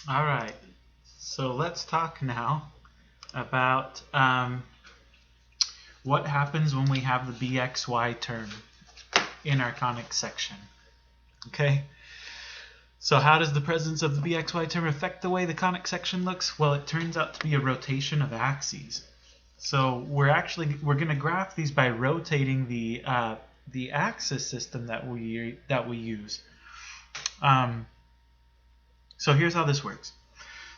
All right, so let's talk now about what happens when we have the bxy term in our conic section. Okay, so how does the presence of the bxy term affect the way the conic section looks? Well, it turns out to be a rotation of axes. So we're going to graph these by rotating the axis system that we use. So here's how this works.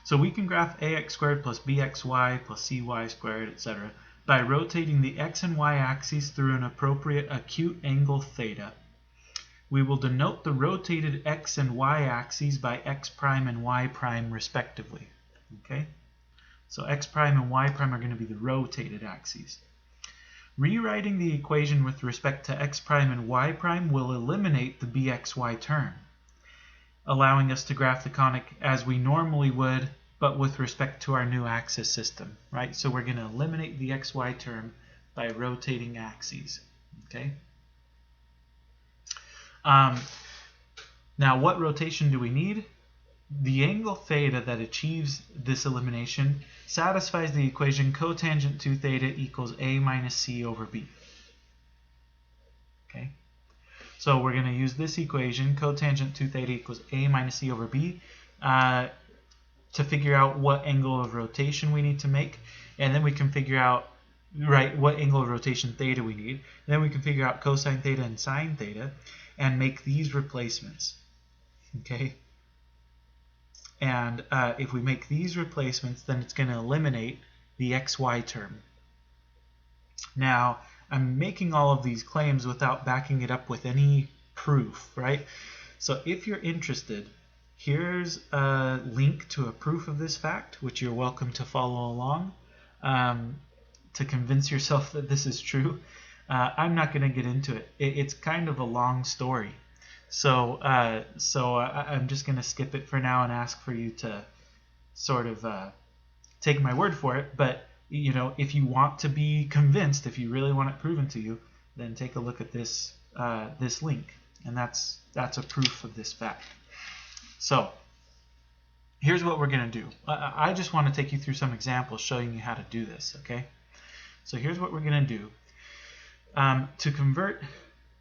So we can graph ax squared plus bxy plus cy squared, etc. by rotating the x and y axes through an appropriate acute angle theta. We will denote the rotated x and y axes by x prime and y prime respectively. Okay? So x prime and y prime are going to be the rotated axes. Rewriting the equation with respect to x prime and y prime will eliminate the bxy term, allowing us to graph the conic as we normally would, but with respect to our new axis system, right? So we're going to eliminate the xy term by rotating axes, okay? Now, what rotation do we need? The angle theta that achieves this elimination satisfies the equation cotangent 2 theta equals a minus c over b. Okay? So we're going to use this equation, cotangent 2 theta equals a minus c over b, to figure out what angle of rotation we need to make, and then we can figure out what angle of rotation theta we need. And then we can figure out cosine theta and sine theta and make these replacements. Okay? And if we make these replacements, then it's going to eliminate the xy term. Now, I'm making all of these claims without backing it up with any proof, right? So if you're interested, here's a link to a proof of this fact, which you're welcome to follow along to convince yourself that this is true. I'm not going to get into it. It's kind of a long story. So I'm just going to skip it for now and ask for you to sort of take my word for it. But you know, if you want to be convinced, if you really want it proven to you, then take a look at this this link, and that's a proof of this fact. So here's what we're going to do. I just want to take you through some examples showing you how to do this. Okay. So here's what we're going to do. To convert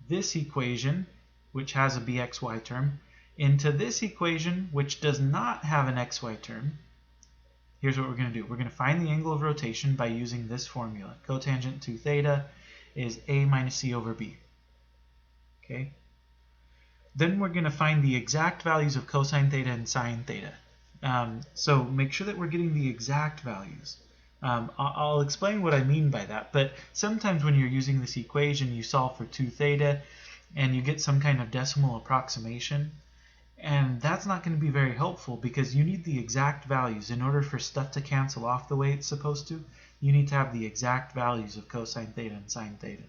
this equation, which has a bxy term, into this equation, which does not have an xy term, here's what we're going to do. We're going to find the angle of rotation by using this formula. Cotangent 2 theta is a minus c over b. Okay. Then we're going to find the exact values of cosine theta and sine theta. So make sure that we're getting the exact values. I'll explain what I mean by that, but sometimes when you're using this equation, you solve for 2 theta, and you get some kind of decimal approximation, and that's not going to be very helpful because you need the exact values. In order for stuff to cancel off the way it's supposed to, you need to have the exact values of cosine theta and sine theta.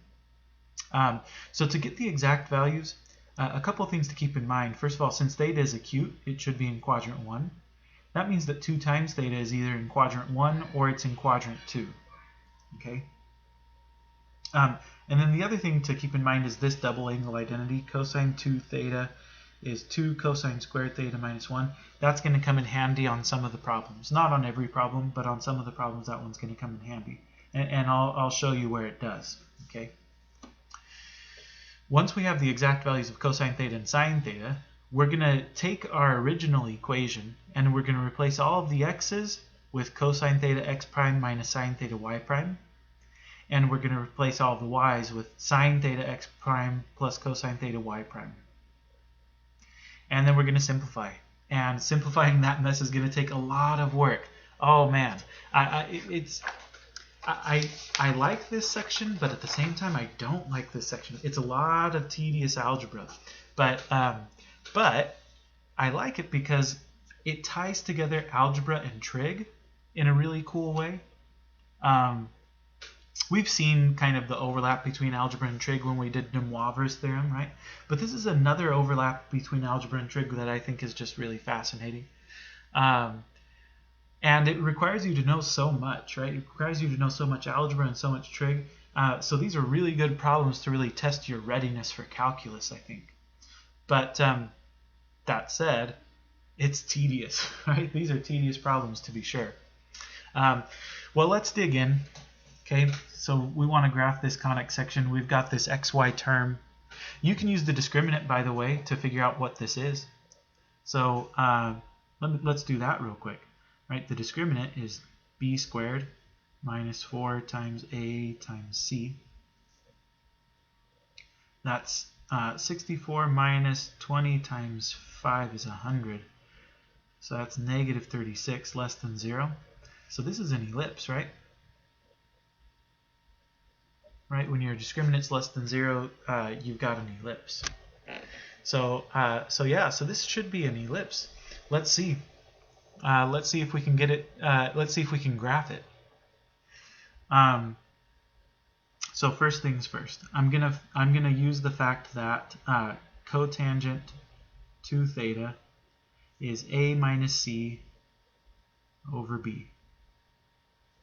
So to get the exact values, a couple of things to keep in mind. First of all, since theta is acute, it should be in quadrant 1. That means that 2 times theta is either in quadrant 1 or it's in quadrant 2. Okay? And then the other thing to keep in mind is this double angle identity. Cosine 2 theta is 2 cosine squared theta minus 1. That's going to come in handy on some of the problems. Not on every problem, but on some of the problems that one's going to come in handy. And I'll show you where it does. Okay. Once we have the exact values of cosine theta and sine theta, we're going to take our original equation and we're going to replace all of the x's with cosine theta x prime minus sine theta y prime. And we're going to replace all the y's with sine theta x prime plus cosine theta y prime. And then we're going to simplify. And simplifying that mess is going to take a lot of work. Oh man, I like this section, but at the same time I don't like this section. It's a lot of tedious algebra, but I like it because it ties together algebra and trig in a really cool way. We've seen kind of the overlap between algebra and trig when we did de Moivre's theorem, right? But this is another overlap between algebra and trig that I think is just really fascinating. And it requires you to know so much, right? It requires you to know so much algebra and so much trig. So these are really good problems to really test your readiness for calculus, I think. But that said, It's tedious, right? These are tedious problems to be sure. Well, let's dig in. Okay, so we want to graph this conic section. We've got this xy term. You can use the discriminant, by the way, to figure out what this is. So let's do that real quick. Right, the discriminant is b squared minus 4 times a times c. That's 64 minus 20 times 5 is 100. So that's negative 36 less than 0. So this is an ellipse, right? Right, when your discriminant's less than 0, you've got an ellipse. So this should be an ellipse. Let's see. Let's see if we can get it. Let's see if we can graph it. So first things first, I'm gonna use the fact that cotangent 2 theta is a minus c over b.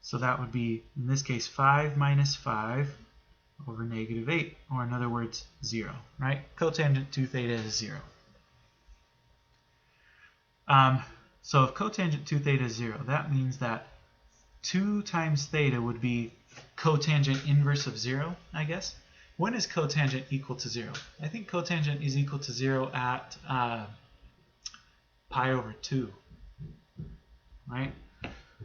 So that would be, in this case, 5 minus 5 over negative 8, or in other words, 0, right? Cotangent 2 theta is 0. So if cotangent 2 theta is 0, that means that 2 times theta would be cotangent inverse of 0, I guess. When is cotangent equal to 0? I think cotangent is equal to 0 at pi over 2, right?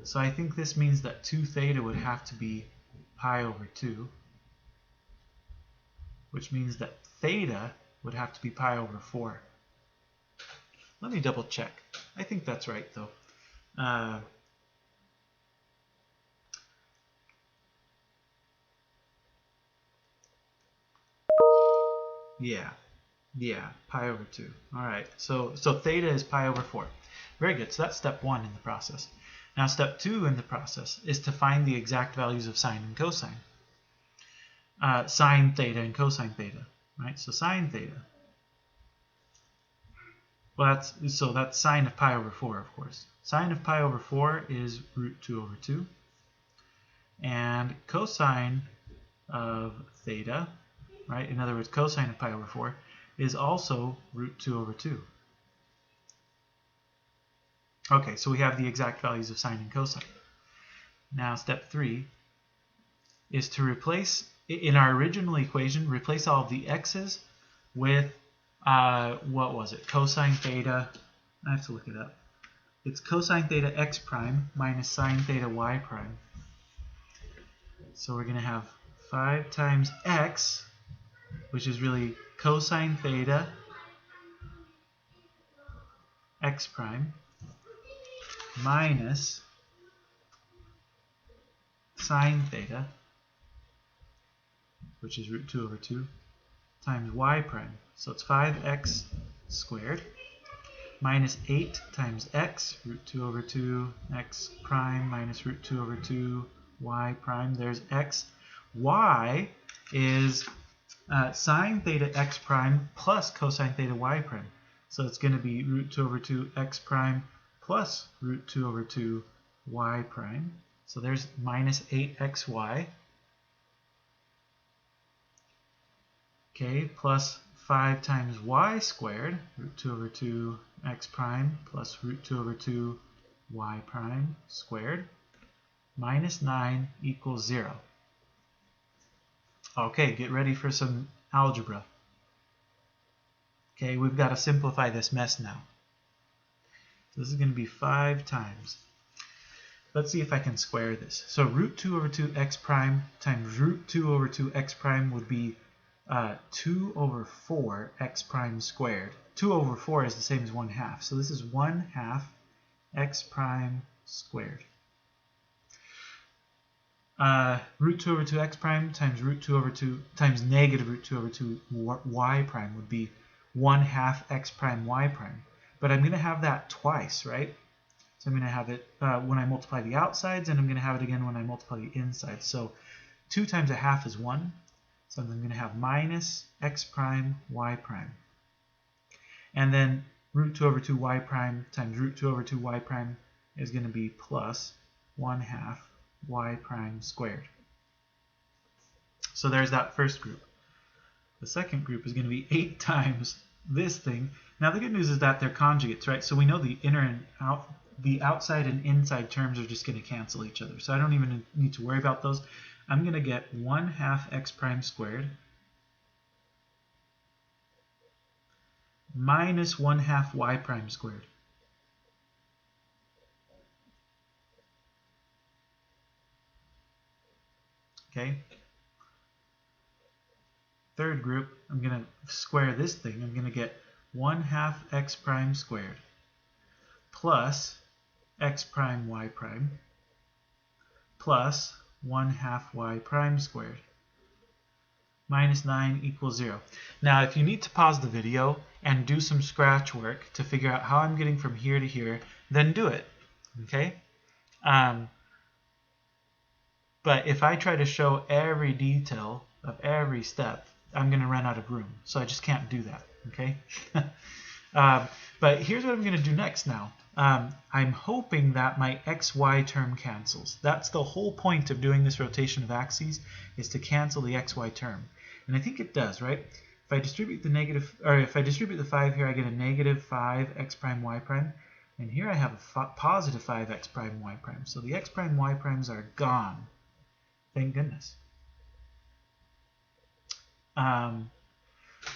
So I think this means that 2 theta would have to be pi over 2, which means that theta would have to be pi over 4. Let me double check. I think that's right, though. Yeah, pi over 2. All right, so theta is pi over 4. Very good. So that's step 1 in the process. Now step 2 in the process is to find the exact values of sine and cosine. Sine theta and cosine theta, right? So sine theta. Well, that's sine of pi over 4, of course. Sine of pi over 4 is root 2 over 2. And cosine of theta, right? In other words, cosine of pi over 4 is also root 2 over 2. Okay, so we have the exact values of sine and cosine. Now, step 3 is to replace, in our original equation, replace all of the x's with, what was it? Cosine theta, I have to look it up. It's cosine theta x prime minus sine theta y prime. So we're going to have 5 times x, which is really cosine theta x prime minus sine theta, which is root 2 over 2, times y prime. So it's 5x squared minus 8 times x, root 2 over 2, x prime minus root 2 over 2, y prime. There's x. Y is sine theta x prime plus cosine theta y prime. So it's going to be root 2 over 2 x prime plus root 2 over 2 y prime. So there's minus 8xy. Okay, plus 5 times y squared, root 2 over 2 x prime plus root 2 over 2 y prime squared, minus 9 equals 0. Okay, get ready for some algebra. Okay, we've got to simplify this mess now. So this is going to be 5 times. Let's see if I can square this. So root 2 over 2 x prime times root 2 over 2 x prime would be 2 over 4 x prime squared. 2 over 4 is the same as 1/2. So this is 1/2 x prime squared. Root 2 over 2 x prime times root 2 over 2 times negative root 2 over 2 y prime would be 1/2 x prime y prime. But I'm going to have that twice, right? So I'm going to have it when I multiply the outsides, and I'm going to have it again when I multiply the insides. So 2 times 1/2 is 1. So I'm going to have minus x prime y prime. And then root 2 over 2 y prime times root 2 over 2 y prime is going to be plus 1/2 y prime squared. So there's that first group. The second group is going to be 8 times this thing. Now the good news is that they're conjugates, right? So we know the the outside and inside terms are just going to cancel each other. So I don't even need to worry about those. I'm going to get 1/2 x prime squared minus 1/2 y prime squared. Okay. Third group, I'm going to square this thing. I'm going to get 1/2 x prime squared plus x prime y prime plus 1/2 y prime squared minus 9 equals 0. Now, if you need to pause the video and do some scratch work to figure out how I'm getting from here to here, then do it. Okay? But if I try to show every detail of every step, I'm going to run out of room. So I just can't do that. Okay? But here's what I'm going to do next now. I'm hoping that my xy term cancels. That's the whole point of doing this rotation of axes, is to cancel the xy term. And I think it does, right? If I distribute the 5 here, I get a negative 5 x prime y prime. And here I have a positive 5 x prime y prime. So the x prime y primes are gone. Thank goodness.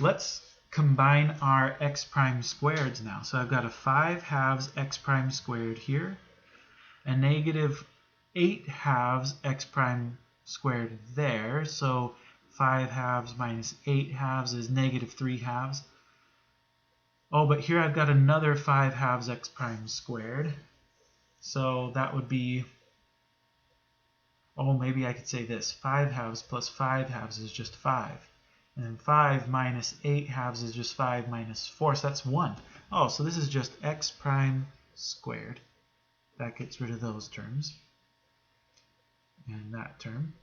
Let's combine our x prime squareds now. So I've got a 5/2 x prime squared here, a negative 8/2 x prime squared there. So 5/2 minus 8/2 is negative 3/2. Oh, but here I've got another 5/2 x prime squared. So that would be, oh, maybe I could say this. 5/2 plus 5/2 is just 5. And then 5 minus 8/2 is just 5 minus 4, so that's 1. Oh, so this is just x prime squared. That gets rid of those terms. And that term.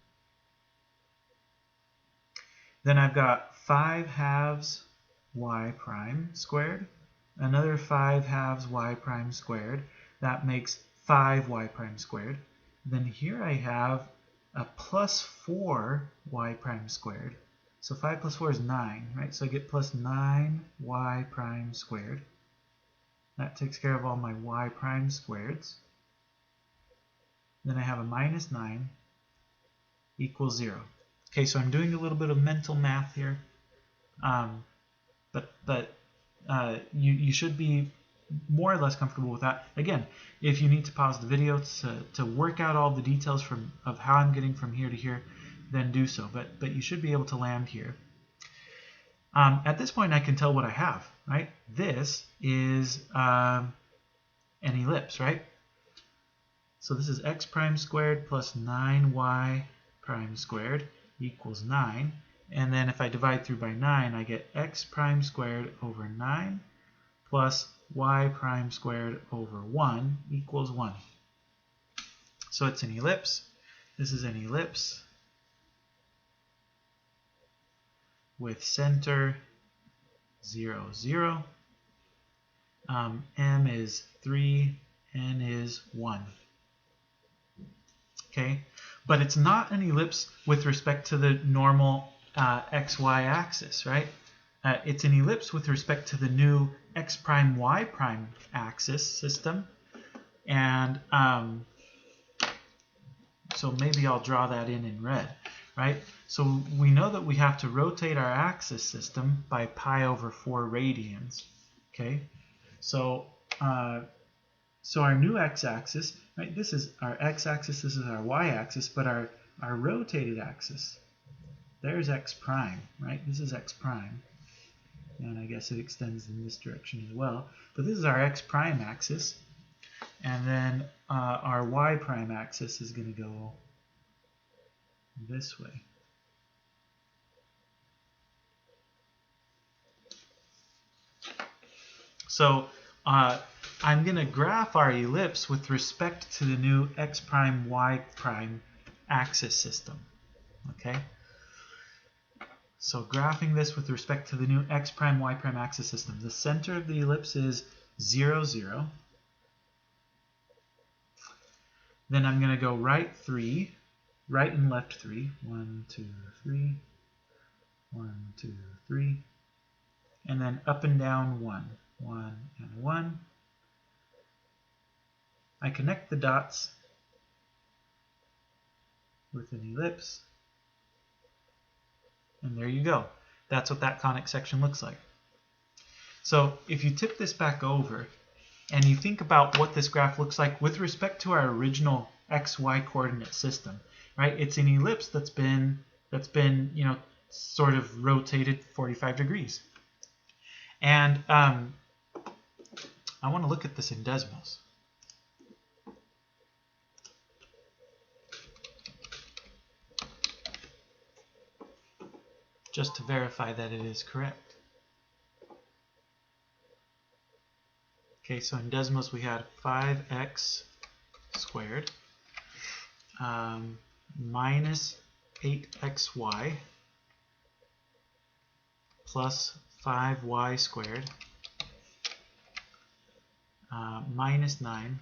Then I've got 5/2 y prime squared, another 5/2 y prime squared. That makes 5y prime squared. Then here I have a plus 4y prime squared. So 5 plus 4 is 9, right? So I get plus 9y prime squared. That takes care of all my y prime squareds. Then I have a minus 9 equals 0. Okay, so I'm doing a little bit of mental math here. But you should be more or less comfortable with that. Again, if you need to pause the video to work out all the details of how I'm getting from here to here, then do so. But you should be able to land here. At this point, I can tell what I have, right? This is an ellipse, right? So this is x prime squared plus 9y prime squared equals 9. And then if I divide through by 9, I get x prime squared over 9 plus y prime squared over 1 equals 1. So it's an ellipse. This is an ellipse with center 0, 0. M is 3, N is 1. Okay, but it's not an ellipse with respect to the normal xy axis, right? It's an ellipse with respect to the new x prime y prime axis system. And so maybe I'll draw that in red, right? So we know that we have to rotate our axis system by pi over 4 radians, okay? So our new x-axis, right? This is our x-axis, this is our y-axis, but our rotated axis, there's x prime, right? This is x prime, and I guess it extends in this direction as well. But this is our x prime axis, and then our y prime axis is going to go this way. So I'm going to graph our ellipse with respect to the new x prime y prime axis system. Okay? So graphing this with respect to the new x prime y prime axis system. The center of the ellipse is 0, 0. Then I'm going to go right 3, right and left 3. 1, 2, 3. 1, 2, 3. And then up and down 1. 1, and 1. I connect the dots with an ellipse, and there you go. That's what that conic section looks like. So if you tip this back over and you think about what this graph looks like with respect to our original xy coordinate system, right? It's an ellipse that's been sort of rotated 45 degrees. And I want to look at this in Desmos. Just to verify that it is correct. Okay, so in Desmos we had 5x squared minus 8xy plus 5y squared minus 9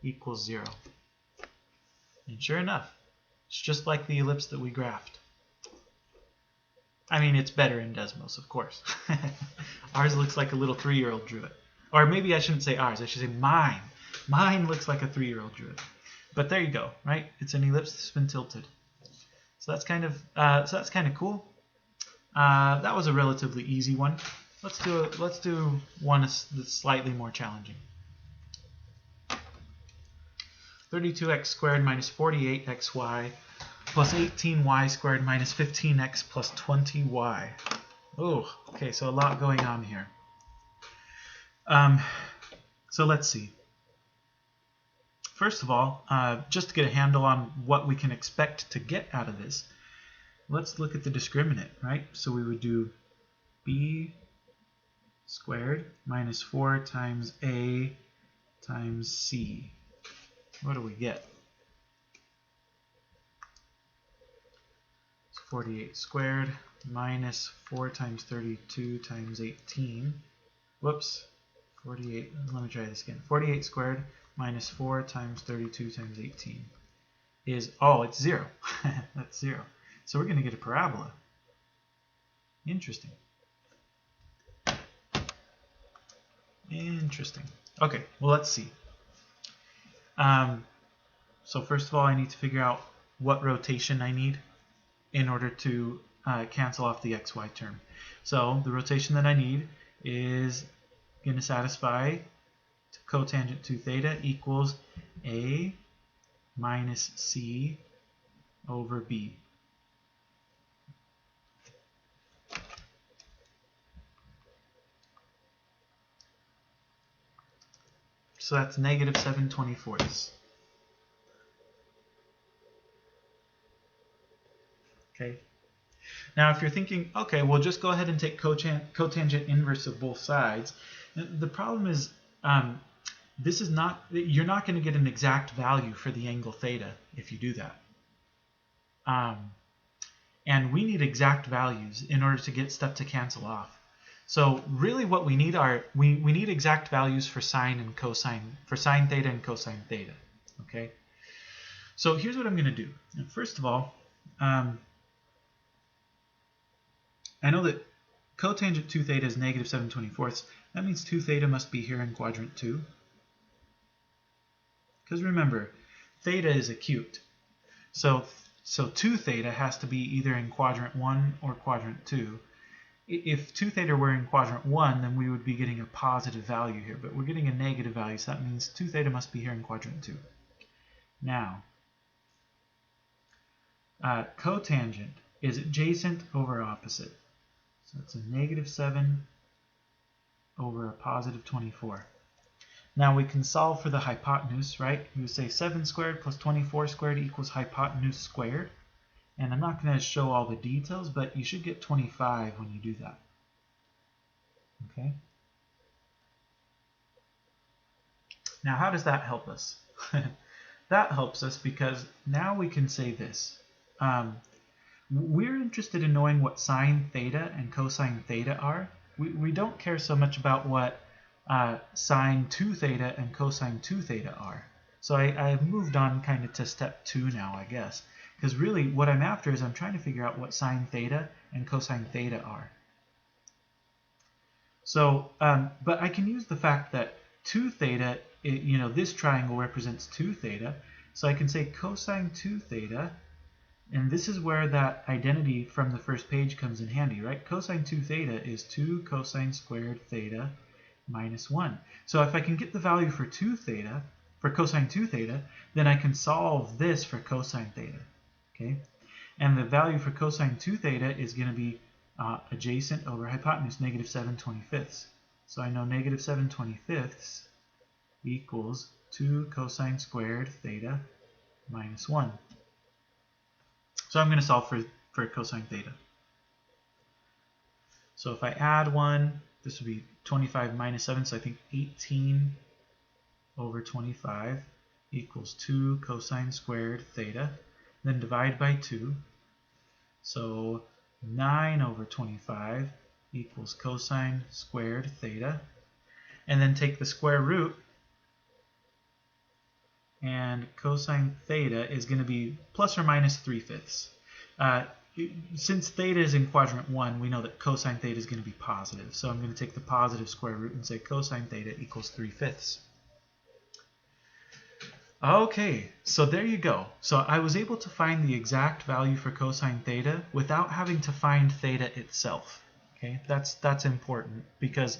equals 0. And sure enough, it's just like the ellipse that we graphed. I mean, it's better in Desmos, of course. Ours looks like a little 3-year-old drew it. Or maybe I shouldn't say ours, I should say mine. Mine looks like a 3-year-old drew it. But there you go, right? It's an ellipse that's been tilted. So that's kind of cool. That was a relatively easy one. Let's do one that's slightly more challenging. 32x squared minus 48xy plus 18y squared minus 15x plus 20y. Oh, okay, so a lot going on here. So let's see. First of all, just to get a handle on what we can expect to get out of this, let's look at the discriminant, right? So we would do b squared minus 4 times a times c. What do we get? 48 squared minus 4 times 32 times 18. Whoops. 48. Let me try this again. 48 squared minus 4 times 32 times 18 is, oh, it's 0. That's 0. So we're going to get a parabola. Interesting. Interesting. Okay, well, let's see. So first of all, I need to figure out what rotation I need in order to cancel off the xy term. So the rotation that I need is going to satisfy cotangent 2 theta equals a minus c over b. So that's negative 7/24. Okay. Now, if you're thinking, okay, well, just go ahead and take cotangent inverse of both sides. The problem is, this is not, you're not going to get an exact value for the angle theta if you do that. And we need exact values in order to get stuff to cancel off. So really what we need are, we need exact values for sine and cosine, for sine theta and cosine theta. Okay. So here's what I'm going to do. First of all, I know that cotangent 2 theta is negative 7/24. That means 2 theta must be here in quadrant 2. Because remember, theta is acute. So 2 theta has to be either in quadrant 1 or quadrant 2. If 2 theta were in quadrant 1, then we would be getting a positive value here. But we're getting a negative value, so that means 2 theta must be here in quadrant 2. Now, cotangent is adjacent over opposite. So it's a negative 7 over a positive 24. Now we can solve for the hypotenuse, right? We would say 7 squared plus 24 squared equals hypotenuse squared. And I'm not going to show all the details, but you should get 25 when you do that. Okay? Now how does that help us? That helps us because now we can say this. We're interested in knowing what sine theta and cosine theta are. We don't care so much about what sine 2 theta and cosine 2 theta are. So I've moved on kind of to step 2 now, I guess. Because really what I'm after is I'm trying to figure out what sine theta and cosine theta are. So, but I can use the fact that 2 theta, this triangle represents 2 theta. So I can say cosine 2 theta, and this is where that identity from the first page comes in handy, right? Cosine 2 theta is 2 cosine squared theta minus 1. So if I can get the value for 2 theta, for cosine 2 theta, then I can solve this for cosine theta, okay? And the value for cosine 2 theta is going to be adjacent over hypotenuse, negative 7/25. So I know negative 7/25 equals 2 cosine squared theta minus 1. So I'm going to solve for cosine theta. So if I add 1, this would be 25 minus 7, so I think 18 over 25 equals 2 cosine squared theta. Then divide by 2. So 9 over 25 equals cosine squared theta. And then take the square root, and cosine theta is going to be plus or minus 3/5. Since theta is in quadrant 1, we know that cosine theta is going to be positive. So I'm going to take the positive square root and say cosine theta equals 3/5. Okay, so there you go. So I was able to find the exact value for cosine theta without having to find theta itself. Okay, that's important because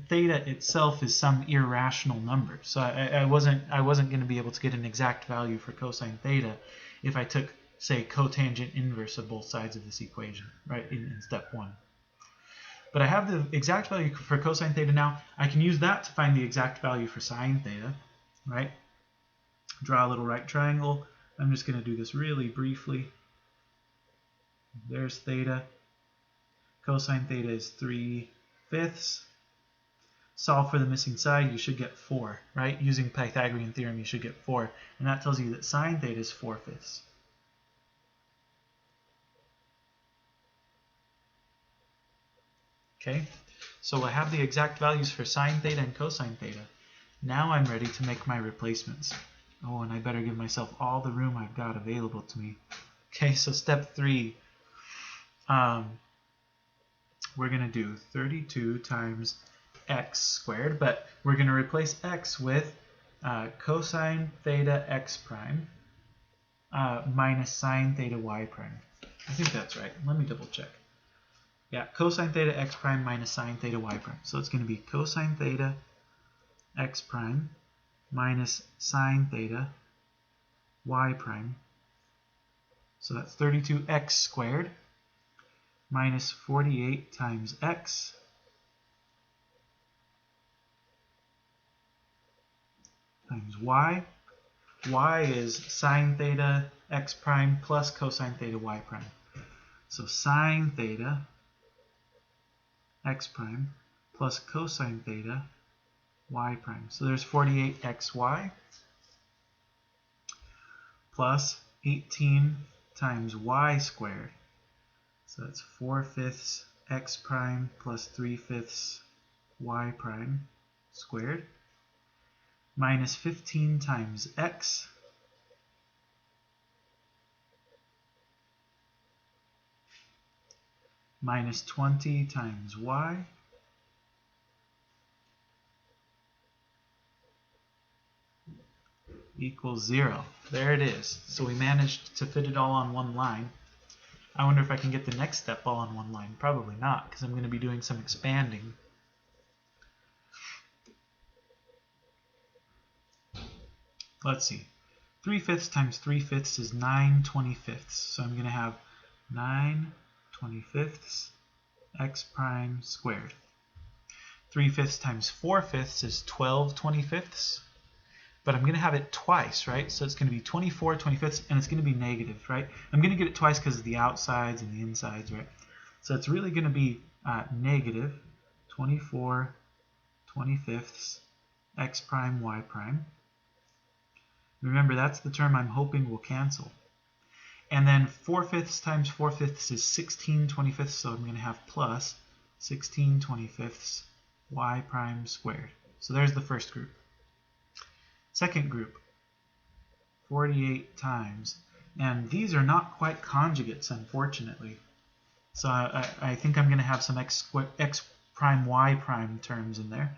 theta itself is some irrational number. So I wasn't going to be able to get an exact value for cosine theta if I took, say, cotangent inverse of both sides of this equation, right, in step 1. But I have the exact value for cosine theta now. I can use that to find the exact value for sine theta, right? Draw a little right triangle. I'm just going to do this really briefly. There's theta. Cosine theta is 3/5. Solve for the missing side, you should get 4, right? Using Pythagorean theorem, you should get 4. And that tells you that sine theta is 4/5. Okay, so I have the exact values for sine theta and cosine theta. Now I'm ready to make my replacements. Oh, and I better give myself all the room I've got available to me. Okay, so step 3. We're going to do 32 times x squared, but we're going to replace x with cosine theta x prime minus sine theta y prime. I think that's right. Let me double check. Yeah, cosine theta x prime minus sine theta y prime. So it's going to be cosine theta x prime minus sine theta y prime. So that's 32x squared minus 48 times x times y. Y is sine theta x prime plus cosine theta y prime. So sine theta x prime plus cosine theta y prime. So there's 48xy plus 18 times y squared. So that's 4/5 x prime plus 3/5 y prime squared minus 15 times x minus 20 times y equals 0. There it is. So we managed to fit it all on one line. I wonder if I can get the next step all on one line. Probably not, because I'm going to be doing some expanding. Let's see. 3/5 times 3/5 is 9/25. So I'm going to have 9/25 x prime squared. 3/5 times 4/5 is 12/25. But I'm going to have it twice, right? So it's going to be 24/25, and it's going to be negative, right? I'm going to get it twice because of the outsides and the insides, right? So it's really going to be negative 24/25 x prime y prime. Remember, that's the term I'm hoping will cancel. And then 4/5 times 4/5 is 16/25, so I'm going to have plus 16/25 y prime squared. So there's the first group. Second group, 48 times. And these are not quite conjugates, unfortunately. So I think I'm going to have some prime y prime terms in there.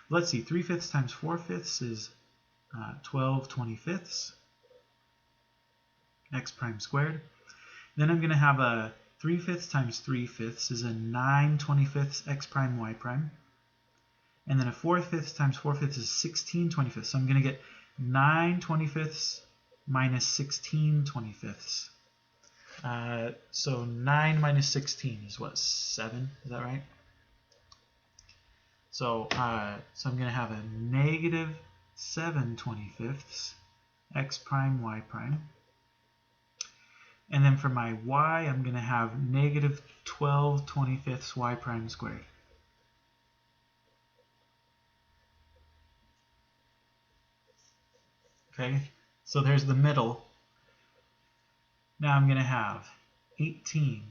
Let's see, 3/5 times 4/5 is 12 25ths, x prime squared. Then I'm going to have a 3/5 times 3/5 is a 9 25ths x prime y prime. And then a 4/5 times 4/5 is 16 25ths. So I'm going to get 9 25ths minus 16 25ths. So 9 minus 16 is what, 7? Is that right? So, so I'm going to have a negative 7 25ths x prime y prime. And then for my y, I'm going to have negative 12 25ths y prime squared. Okay, so there's the middle. Now I'm going to have 18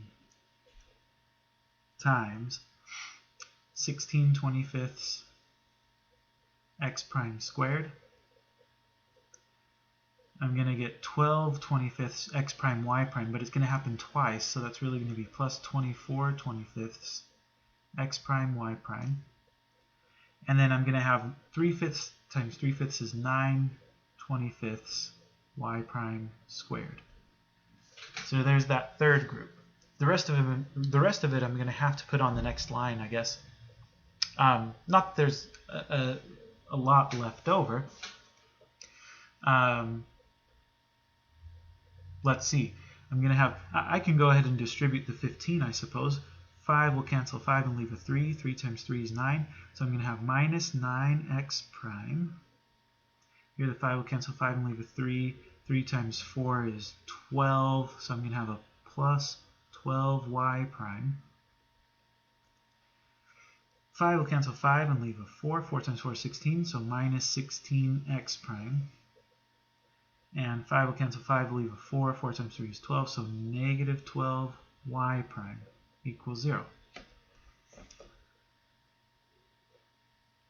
times 16 25ths x prime squared. I'm going to get 12 25ths x prime y prime, but it's going to happen twice, so that's really going to be plus 24 25ths x prime y prime. And then I'm going to have 3/5 times 3/5 is 9 25ths y prime squared. So there's that third group. The rest of it I'm going to have to put on the next line, I guess. Not that there's a lot left over. Let's see. I'm going to have, I can go ahead and distribute the 15, I suppose. 5 will cancel 5 and leave a 3. 3 times 3 is 9. So I'm going to have minus 9x prime. Here the 5 will cancel 5 and leave a 3. 3 times 4 is 12. So I'm going to have a plus 12y prime. 5 will cancel 5 and leave a 4. 4 times 4 is 16. So minus 16x prime. And 5 will cancel 5 and leave a 4. 4 times 3 is 12. So negative 12y prime equals 0.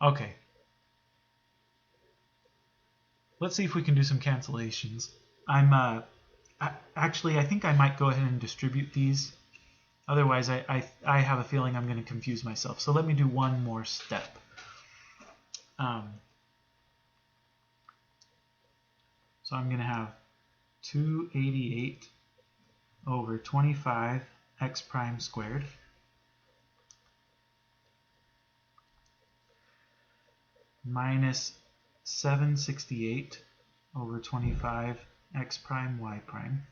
Okay. Let's see if we can do some cancellations. Actually, I think I might go ahead and distribute these. Otherwise, I have a feeling I'm going to confuse myself. So let me do one more step. So I'm going to have 288 over 25 x prime squared minus 768 over 25 x prime y prime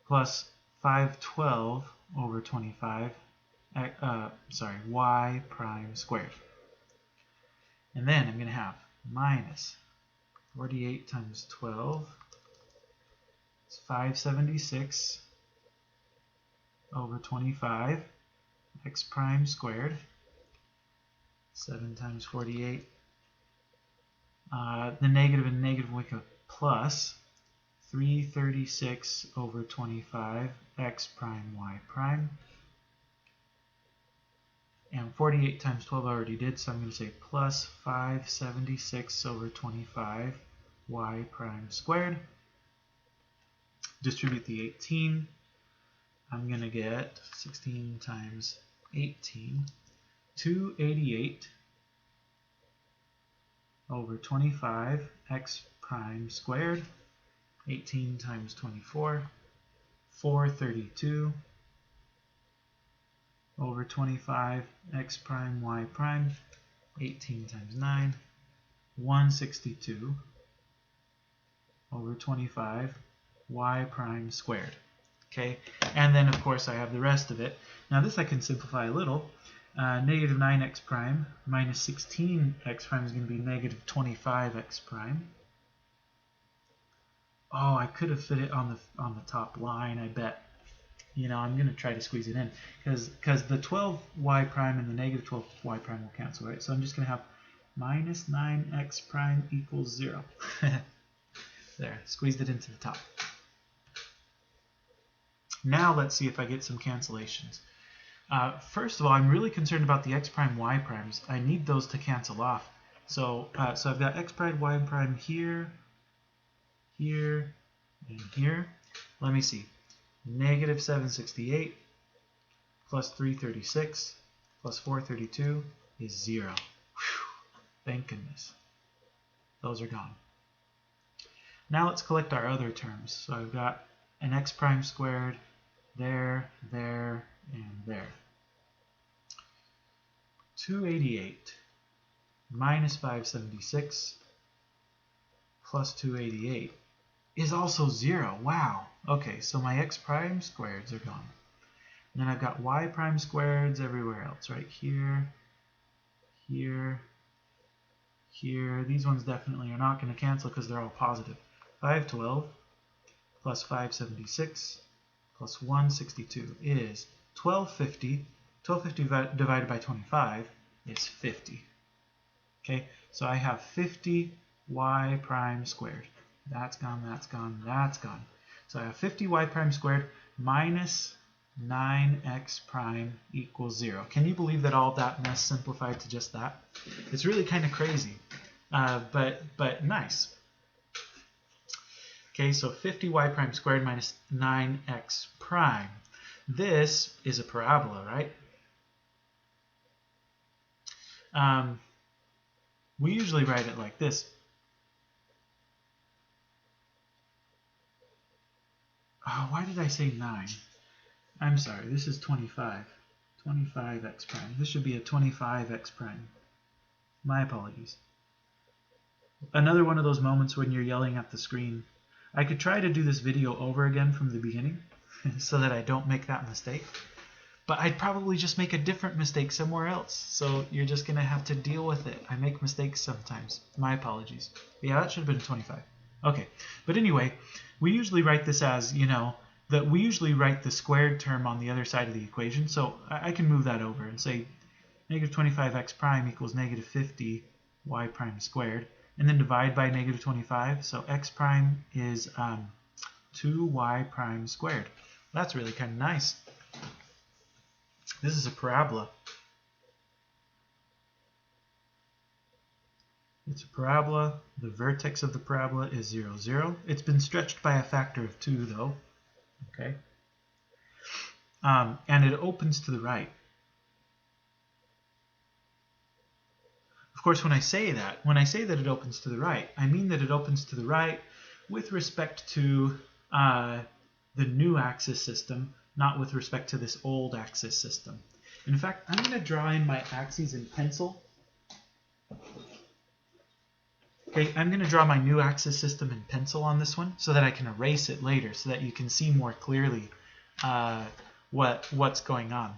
plus 512 over 25 y prime squared. And then I'm going to have minus 48 times 12 is 576 over 25 x prime squared. 7 times 48. The negative and negative will make a plus 336 over 25 x prime y prime. And 48 times 12 I already did, so I'm going to say plus 576 over 25 y prime squared. Distribute the 18. I'm going to get 16 times 18. 288 over 25 x prime squared. 18 times 24. 432 over 25 x prime y prime. 18 times 9. 162 over 25 y prime squared. Okay, and then of course I have the rest of it. Now this I can simplify a little. Negative 9x prime minus 16x prime is going to be negative 25x prime. Oh, I could have fit it on the top line, I bet. You know, I'm going to try to squeeze it in because the 12y prime and the negative 12y prime will cancel, right? So I'm just going to have minus 9x prime equals 0. There, squeezed it into the top. Now let's see if I get some cancellations. First of all, I'm really concerned about the x prime y primes. I need those to cancel off. So I've got x prime y prime here, here, and here. Let me see. Negative 768 plus 336 plus 432 is 0. Whew. Thank goodness. Those are gone. Now let's collect our other terms. So I've got an x prime squared there, there, and there. 288 minus 576 plus 288 is also 0. Wow. Okay, so my x prime squareds are gone. And then I've got y prime squareds everywhere else, right? Here, here, here. These ones definitely are not going to cancel because they're all positive. 512 plus 576 plus 162 is 1250. 1250 divided by 25 is 50. Okay, so I have 50 y prime squared. That's gone, that's gone, that's gone. So I have 50 y prime squared minus 9x prime equals 0. Can you believe that all that mess simplified to just that? It's really kind of crazy, but nice. Okay, so 50y prime squared minus 9x prime. This is a parabola, right? We usually write it like this. Oh, why did I say 9? I'm sorry, this is 25. 25x prime. This should be a 25x prime. My apologies. Another one of those moments when you're yelling at the screen. I could try to do this video over again from the beginning so that I don't make that mistake. But I'd probably just make a different mistake somewhere else. So you're just going to have to deal with it. I make mistakes sometimes. My apologies. Yeah, that should have been 25. Okay, but anyway, we usually write this as, that we usually write the squared term on the other side of the equation. So I can move that over and say negative 25x prime equals negative 50 y prime squared. And then divide by negative 25. So x prime is 2y prime squared. That's really kind of nice. This is a parabola. It's a parabola. The vertex of the parabola is 0, 0. It's been stretched by a factor of 2, though. Okay. And it opens to the right. Of course, when I say that it opens to the right, I mean that it opens to the right with respect to the new axis system, not with respect to this old axis system. In fact, I'm going to draw in my axes in pencil. Okay, I'm going to draw my new axis system in pencil on this one so that I can erase it later so that you can see more clearly what's going on.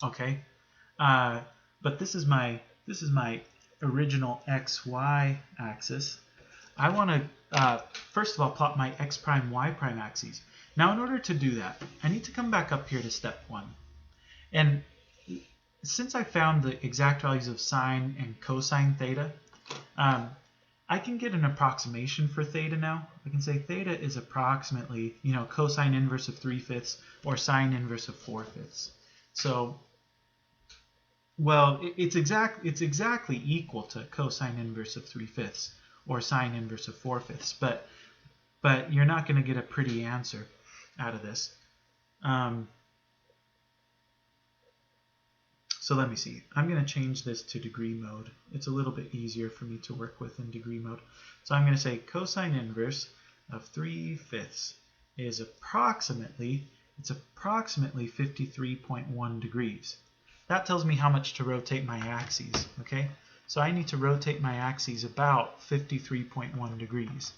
Okay. But this is my original XY axis. I want to first of all plot my x prime y prime axes. Now in order to do that, I need to come back up here to step 1. And since I found the exact values of sine and cosine theta, I can get an approximation for theta now. I can say theta is approximately, cosine inverse of 3/5 or sine inverse of 4/5. So well, it's exactly equal to cosine inverse of 3/5 or sine inverse of 4/5, but you're not going to get a pretty answer out of this. So let me see. I'm going to change this to degree mode. It's a little bit easier for me to work with in degree mode. So I'm going to say cosine inverse of 3/5 is approximately 53.1 degrees. That tells me how much to rotate my axes, okay? So I need to rotate my axes about 53.1 degrees.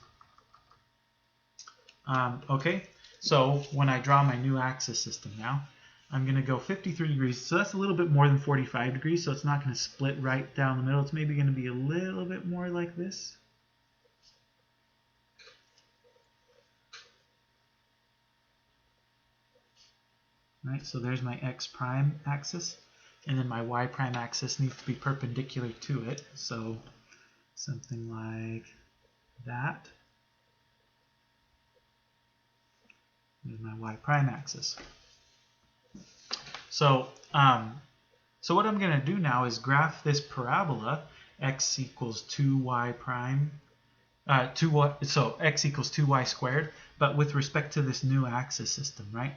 Okay, so when I draw my new axis system now, I'm going to go 53 degrees. So that's a little bit more than 45 degrees, so it's not going to split right down the middle. It's maybe going to be a little bit more like this. Right, so there's my x prime axis. And then my y prime axis needs to be perpendicular to it, so something like that. There's my y prime axis. So, what I'm going to do now is graph this parabola x equals 2y prime, so x equals 2y squared, but with respect to this new axis system, right?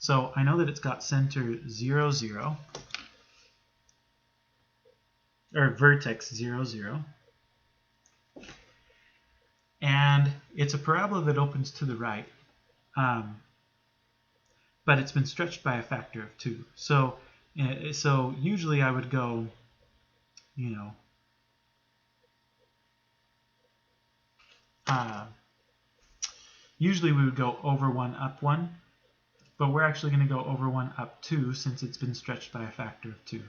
So I know that it's got center 0, 0, or vertex 0, 0. And it's a parabola that opens to the right, but it's been stretched by a factor of 2. So usually I would go, you know, usually we would go over 1, up 1, but we're actually going to go over 1, up 2 since it's been stretched by a factor of 2.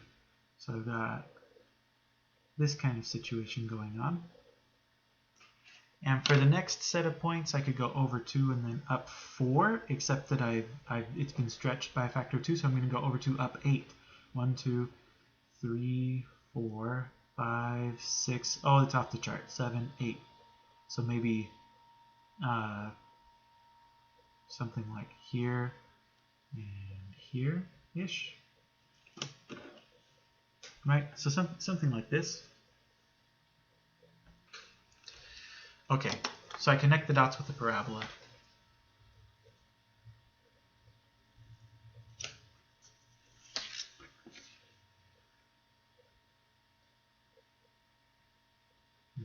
So I've got this kind of situation going on. And for the next set of points, I could go over 2 and then up 4, except that it's been stretched by a factor of 2, so I'm going to go over 2, up 8. 1, 2, 3, 4, 5, 6, oh, it's off the chart, 7, 8. So maybe something like here and here-ish. Right, so something like this. Okay, so I connect the dots with the parabola.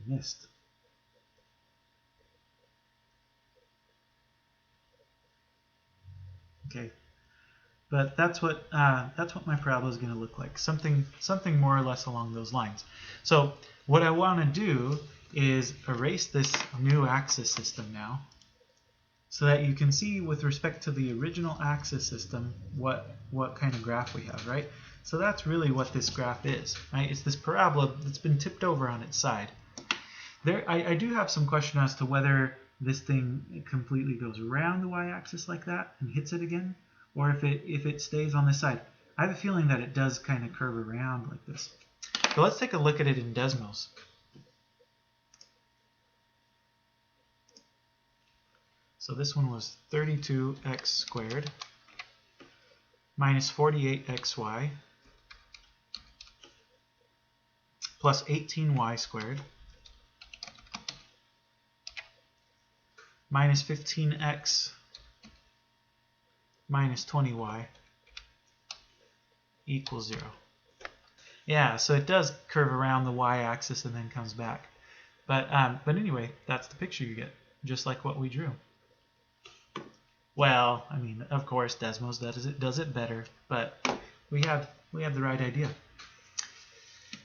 Missed. Okay, but that's what my parabola is going to look like. Something more or less along those lines. So what I want to do is erase this new axis system now, so that you can see with respect to the original axis system what kind of graph we have, right? So that's really what this graph is, right? It's this parabola that's been tipped over on its side. I do have some question as to whether this thing completely goes around the y-axis like that and hits it again, or if it stays on this side. I have a feeling that it does kind of curve around like this. So let's take a look at it in Desmos. So this one was 32x squared minus 48xy plus 18y squared minus 15x minus 20y equals 0. Yeah, so it does curve around the y-axis and then comes back. But anyway, that's the picture you get, just like what we drew. Well, I mean, of course, Desmos does it better, but we have the right idea.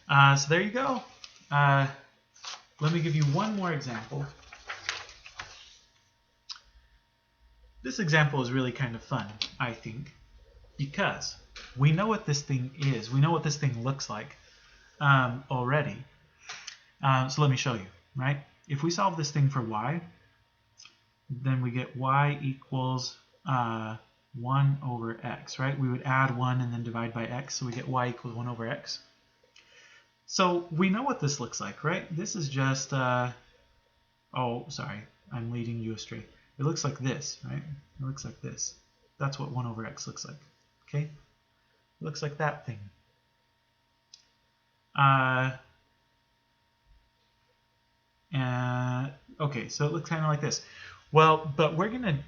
So there you go. Let me give you one more example. This example is really kind of fun, I think, because we know what this thing is. We know what this thing looks like already. So let me show you, right? If we solve this thing for y, then we get y equals 1 over x, right? We would add 1 and then divide by x, so we get y equals 1 over x. So we know what this looks like, right? This is just, oh, sorry, I'm leading you astray. It looks like this, right? It looks like this. That's what 1 over x looks like, okay? It looks like that thing. Okay, so it looks kind of like this. Well, but we're gonna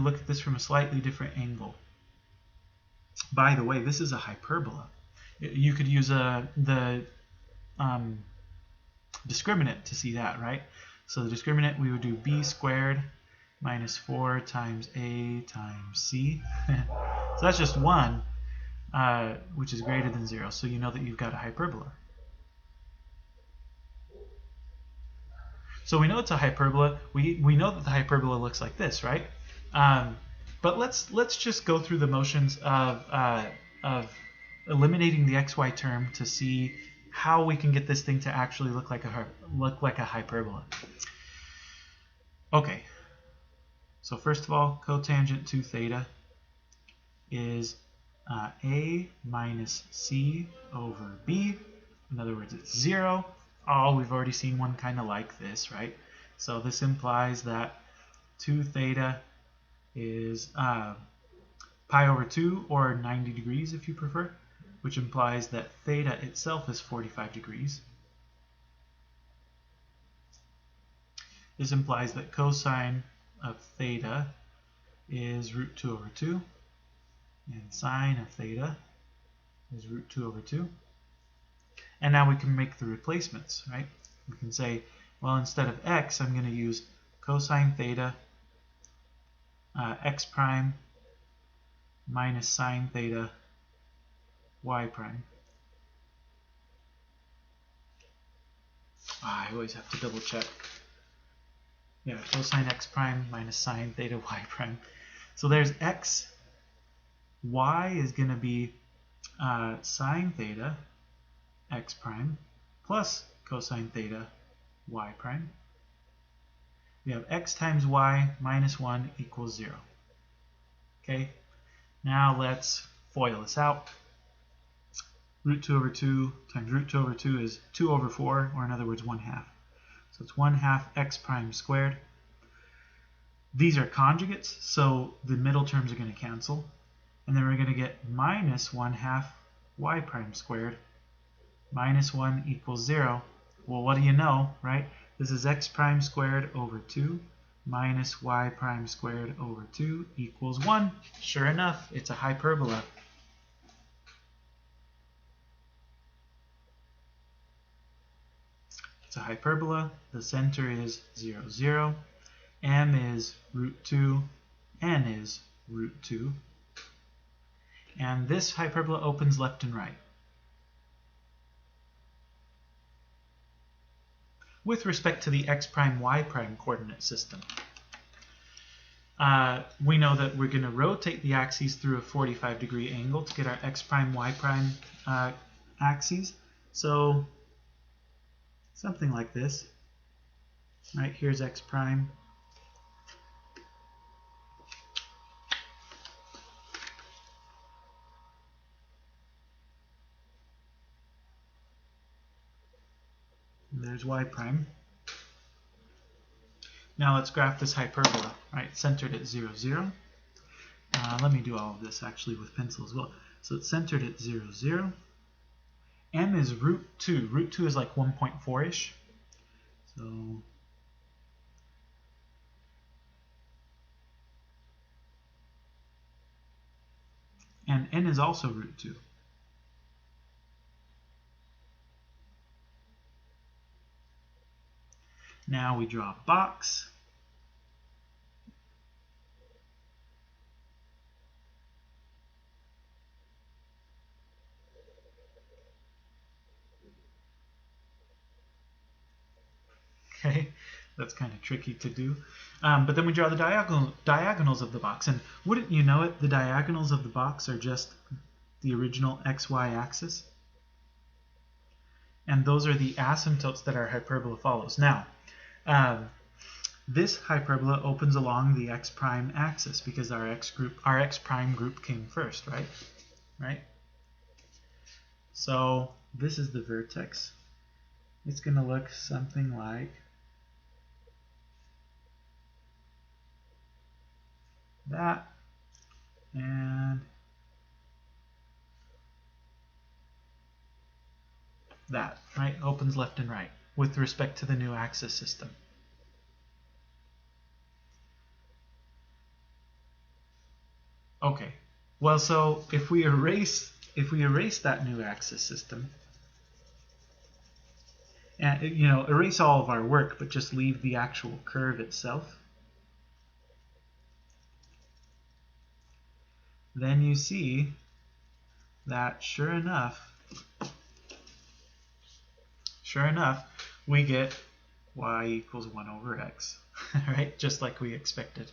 look at this from a slightly different angle. By the way, this is a hyperbola. You could use the discriminant to see that, right? So the discriminant, we would do b squared minus 4 times a times c. So that's just 1, which is greater than 0. So you know that you've got a hyperbola. So we know it's a hyperbola. We know that the hyperbola looks like this, right? But let's just go through the motions of eliminating the xy term to see how we can get this thing to actually look like a hyperbola. Okay. So first of all, cotangent to theta is a minus c over b. In other words, it's 0. Oh, we've already seen one kind of like this, right? So this implies that 2 theta is pi over 2, or 90 degrees if you prefer, which implies that theta itself is 45 degrees. This implies that cosine of theta is root 2 over 2. And sine of theta is root 2 over 2. And now we can make the replacements, right? We can say, well, instead of x, I'm going to use cosine theta x prime minus sine theta y prime. I always have to double check. Yeah, cosine x prime minus sine theta y prime. So there's x. Y is going to be sine theta x prime plus cosine theta y prime. We have x times y minus 1 equals 0. Okay, now let's FOIL this out. Root 2 over 2 times root 2 over 2 is 2 over 4, or in other words, 1/2. So it's 1/2 x prime squared. These are conjugates, so the middle terms are going to cancel. And then we're going to get minus 1/2 y prime squared. Minus 1 equals 0. Well, what do you know, right? This is x prime squared over 2 minus y prime squared over 2 equals 1. Sure enough, it's a hyperbola. It's a hyperbola. The center is 0, 0. M is root 2. N is root 2. And this hyperbola opens left and right. With respect to the x prime y prime coordinate system, we know that we're going to rotate the axes through a 45-degree angle to get our x prime y prime axes. So something like this. Right, here's x prime. There's y prime. Now let's graph this hyperbola, right? Centered at 0, 0. Let me do all of this actually with pencil as well. So it's centered at 0, 0. M is root 2. Root 2 is like 1.4-ish. So and N is also root 2. Now we draw a box. Okay, that's kind of tricky to do. But then we draw the diagonals of the box. And wouldn't you know it, the diagonals of the box are just the original xy axis. And those are the asymptotes that our hyperbola follows. Now, this hyperbola opens along the x prime axis because our x prime group came first, right? Right? So this is the vertex. It's going to look something like that, and that, right? Opens left and right with respect to the new axis system. Okay, well, so if we erase that new axis system, and erase all of our work, but just leave the actual curve itself, then you see that sure enough, we get y equals 1 over x, right? Just like we expected.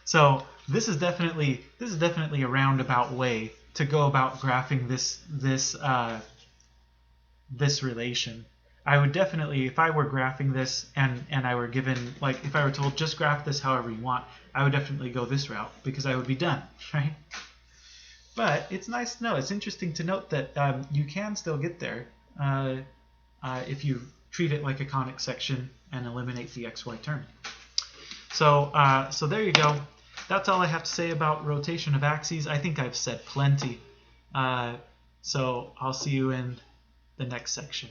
So this is definitely a roundabout way to go about graphing this relation. I would definitely, if I were graphing this and I were given, like, if I were told just graph this however you want, I would definitely go this route because I would be done, right? But it's nice to know. It's interesting to note that you can still get there if you treat it like a conic section and eliminate the xy term. So there you go. That's all I have to say about rotation of axes. I think I've said plenty. So I'll see you in the next section.